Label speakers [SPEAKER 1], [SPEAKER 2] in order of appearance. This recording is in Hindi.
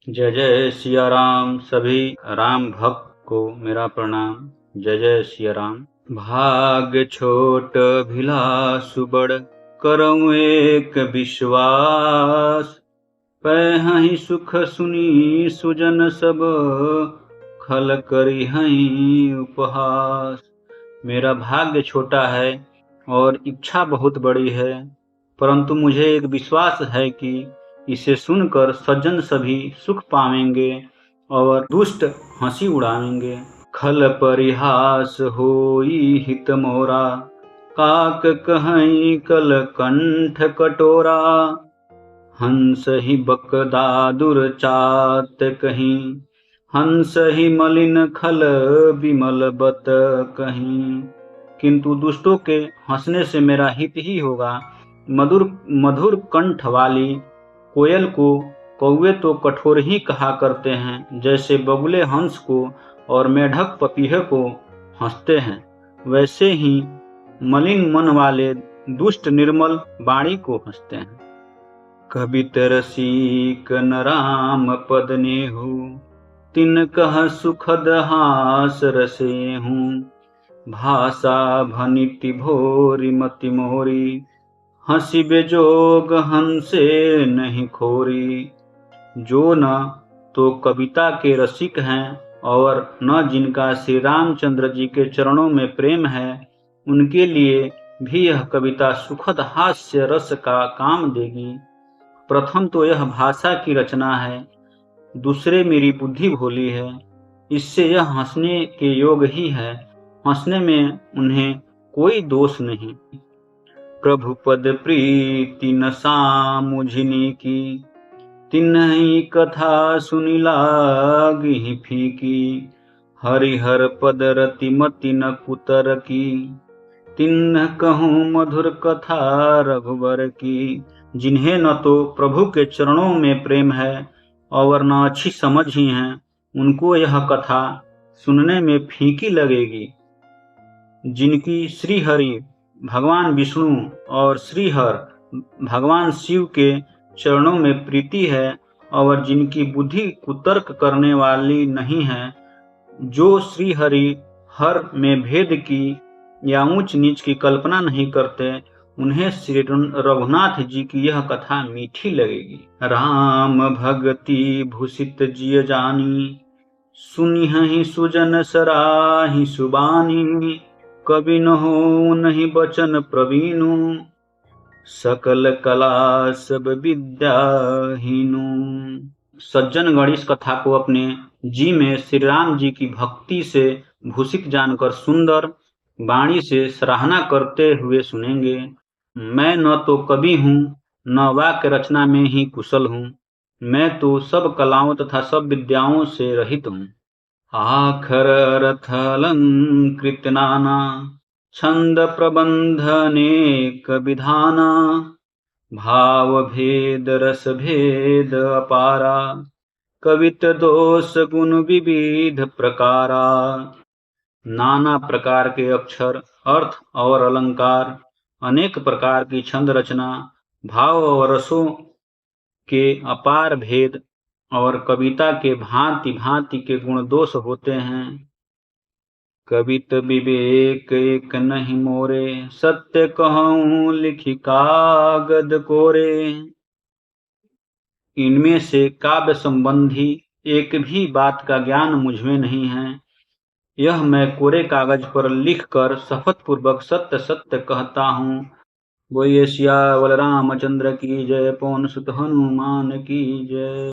[SPEAKER 1] जय जय सिया राम। सभी राम भक्त को मेरा प्रणाम। जय जय सिया राम। भाग्य छोट भिलासु बड़, करऊँ एक विश्वास। पैहि सुख सुनी सुजन सब, खल करिहहीं उपहास। मेरा भाग्य छोटा है और इच्छा बहुत बड़ी है, परंतु मुझे एक विश्वास है कि इसे सुनकर सज्जन सभी सुख पावेंगे और दुष्ट हंसी उड़ावेंगे। खल परिहास होई हित मोरा, काक कहीं कल कंठ कटोरा। हंस ही बकदादुर चात कहीं, हंस ही मलिन खल विमल बत कहीं। किंतु दुष्टों के हंसने से मेरा हित ही होगा। मधुर मधुर कंठ वाली कोयल को कौवे तो कठोर ही कहा करते हैं, जैसे बगुले हंस को और मेढक पपीहे को हंसते हैं, वैसे ही मलिन मन वाले दुष्ट निर्मल वाणी को हंसते हैं। कबित रसिक न राम पद नेहु, तिन कह सुखद हास रसेहु। भाषा भनिति भोरी मति मोरी, हंसी बेजोग हंसे नहीं खोरी। जो न तो कविता के रसिक हैं और न जिनका श्री रामचंद्र जी के चरणों में प्रेम है, उनके लिए भी यह कविता सुखद हास्य रस का काम देगी। प्रथम तो यह भाषा की रचना है, दूसरे मेरी बुद्धि भोली है, इससे यह हंसने के योग ही है। हंसने में उन्हें कोई दोष नहीं। प्रभु पद प्रीति न सामुझिनी की, तिन्हि कथा सुनि लागी फीकी। हरिहर पद रति मति न कुतर की, तिन्ह कहूँ मधुर कथा रघुवर की। जिन्हें न तो प्रभु के चरणों में प्रेम है और न अच्छी समझ ही है, उनको यह कथा सुनने में फीकी लगेगी। जिनकी श्री हरि भगवान विष्णु और श्रीहर भगवान शिव के चरणों में प्रीति है और जिनकी बुद्धि कुतर्क करने वाली नहीं है, जो श्री हरि हर में भेद की या ऊंच नीच की कल्पना नहीं करते, उन्हें श्री रघुनाथ जी की यह कथा मीठी लगेगी। राम भगति भूषित जिय जानी, सुनिहि सुजन सराहि सुबानी। कवि न हो नहीं बचन प्रवीणु, सकल कला सब विद्या हीनु। सज्जन गण इस कथा को अपने जी में श्री राम जी की भक्ति से भूषित जानकर सुंदर वाणी से सराहना करते हुए सुनेंगे। मैं न तो कवि हूँ, न वाक्य रचना में ही कुशल हूँ। मैं तो सब कलाओं तथा सब विद्याओं से रहित हूँ। आखर रथ अलंकृत नाना, छंद प्रबंध अनेक विधाना। भाव भेद रस भेद अपारा, कवित दोष गुण विविध प्रकारा। नाना प्रकार के अक्षर, अर्थ और अलंकार, अनेक प्रकार की छंद रचना, भाव और रसों के अपार भेद और कविता के भांति भांति के गुण दोष होते हैं। कवित विवेक एक नहीं मोरे, सत्य कहूँ लिखि कागद कोरे। इनमें से काव्य संबंधी एक भी बात का ज्ञान मुझमें नहीं है। यह मैं कोरे कागज पर लिखकर शपथ पूर्वक सत्य सत्य कहता हूँ। बोलिए सिया बलरामचंद्र की जय, पवन सुत हनुमान की जय।